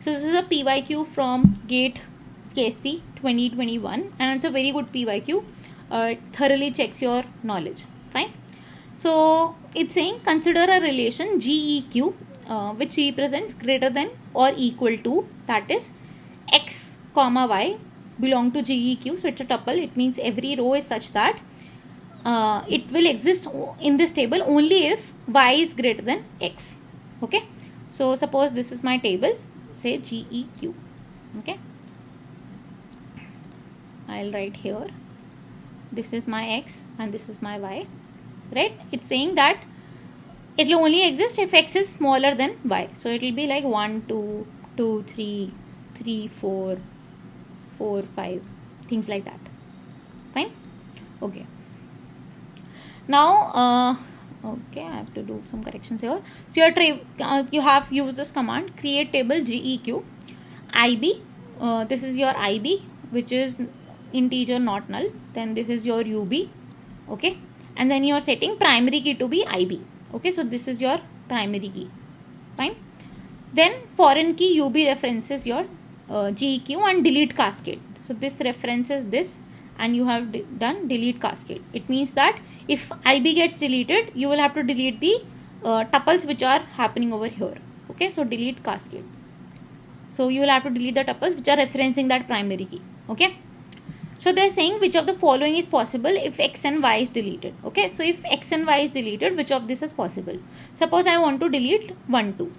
So this is a PYQ from GATE CSE 2021, and it's a very good PYQ. It thoroughly checks your knowledge. Fine. So it's saying consider a relation GEQ which represents greater than or equal to, that is x comma y belong to GEQ. So it's a tuple. It means every row is such that it will exist in this table only if y is greater than x. Okay. So suppose this is my table, say GEQ. Okay. I'll write here. This is my x and this is my y. Right? It's saying that it will only exist if x is smaller than y. So it will be like 1, 2, 2, 3, 3, 4, 4, 5, things like that. Fine? Okay. Now, okay, I have to do some corrections here. So you have used this command, create table GEQ, IB. This is your IB, which is integer not null. Then this is your UB. Okay. And then you are setting primary key to be IB. Okay, so this is your primary key. Fine. Then foreign key UB references your GEQ and delete cascade. So this references this and you have done delete cascade. It means that if IB gets deleted, you will have to delete the tuples which are happening over here. Okay, so delete cascade. So you will have to delete the tuples which are referencing that primary key. Okay. So they're saying which of the following is possible if x and y is deleted. Okay, so if x and y is deleted, which of this is possible? Suppose I want to delete 1, 2.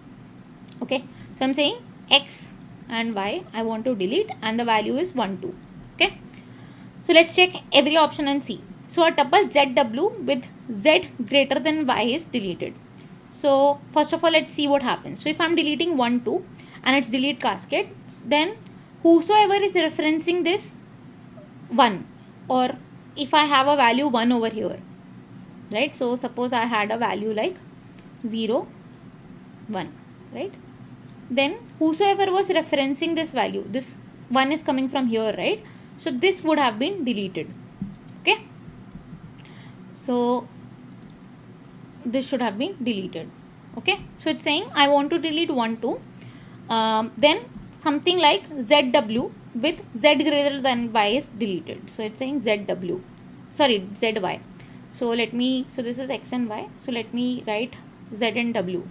Okay, so I'm saying x and y I want to delete and the value is 1, 2. Okay, so let's check every option and see. So a tuple ZW with z greater than y is deleted. So first of all, let's see what happens. So if I'm deleting 1, 2 and it's delete cascade, then whosoever is referencing this 1, or if I have a value 1 over here, right? So suppose I had a value like 0, 1, right? Then whosoever was referencing this value, this 1 is coming from here, right? So this would have been deleted. Okay. So this should have been deleted. Okay. So it's saying I want to delete 1, 2. Then something like ZW with z greater than y is deleted. So it's saying ZW, sorry, ZY. So so this is x and y. So let me write z and w.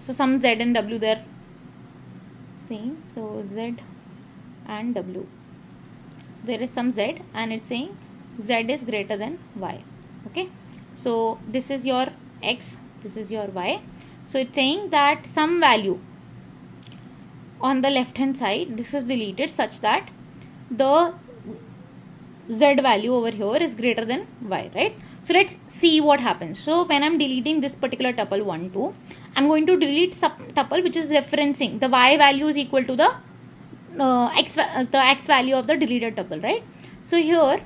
So some z and w they're saying. So z and w. So there is some z and it's saying z is greater than y. Okay. So this is your x, this is your y. So it's saying that some value on the left hand side, this is deleted such that the z value over here is greater than y, right? So let's see what happens. So when I'm deleting this particular tuple 1, 2, I'm going to delete some tuple which is referencing the y value is equal to the x value of the deleted tuple, right? So here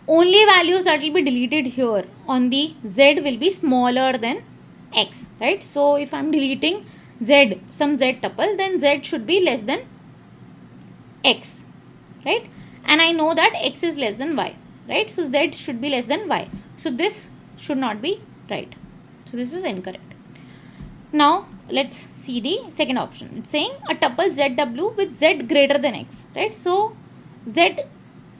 only values that will be deleted here on the z will be smaller than x, right? So if I'm deleting z, some z tuple, then z should be less than x, right? And I know that x is less than y, right? So z should be less than y. So this should not be right. So this is incorrect. Now let's see the second option. It's saying a tuple ZW with z greater than x, right? So z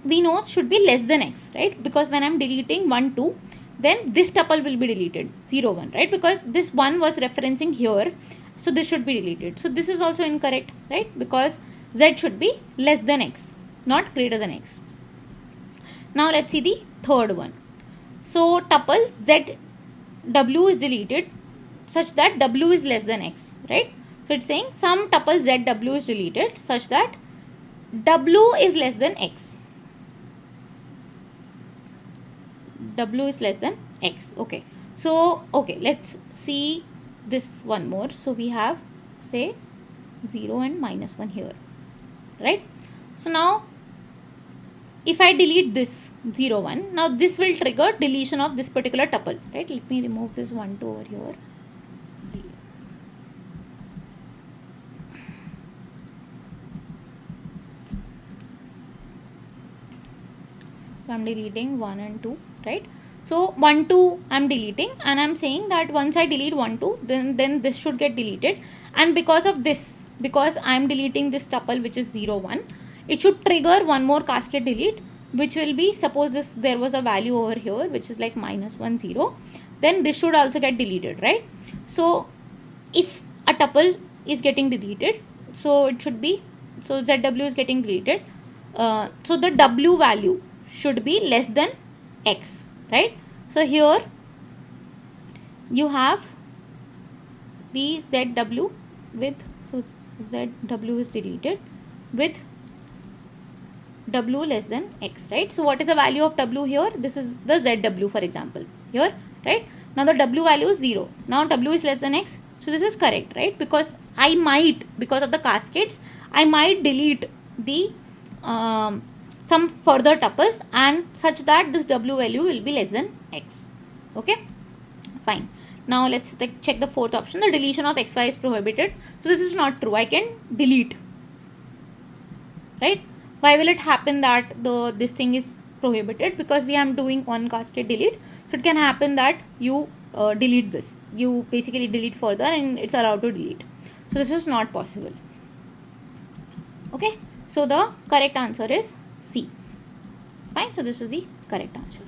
we know should be less than x, right? Because when I'm deleting 1, 2, then this tuple will be deleted 0, 1, right? Because this 1 was referencing here. So this should be deleted. So this is also incorrect, right? Because z should be less than x, not greater than x. Now let's see the third one. So tuple ZW is deleted such that w is less than x, right? So it's saying some tuple ZW is deleted such that w is less than x. W is less than x. Okay. So, okay, let's see this one more. So we have say 0 and -1 here, right? So now if I delete this 0, 1, now this will trigger deletion of this particular tuple, right? Let me remove this 1, 2 over here. So I'm deleting 1 and 2, right? So 1 2 I'm deleting, and I'm saying that once I delete 1 2, then this should get deleted. And because of this, because I'm deleting this tuple which is 0 1, it should trigger one more cascade delete, which will be, suppose there was a value over here which is like -1 0, then this should also get deleted, right? So if a tuple is getting deleted, so it should be, so ZW is getting deleted, so the W value should be less than X, right? So here you have the ZW with, so ZW is deleted with W less than X, right? So what is the value of W here? This is the ZW, for example, here, right? Now the W value is 0. Now W is less than X. So this is correct, right? Because I might, because of the cascades, I might delete the some further tuples, and such that this W value will be less than X. Okay, fine. Now let's check the fourth option. The deletion of XY is prohibited. So this is not true. I can delete, right? Why will it happen that this thing is prohibited? Because we are doing on cascade delete. So it can happen that you delete this. You basically delete further and it's allowed to delete. So this is not possible. Okay. So the correct answer is C. Fine. So this is the correct answer.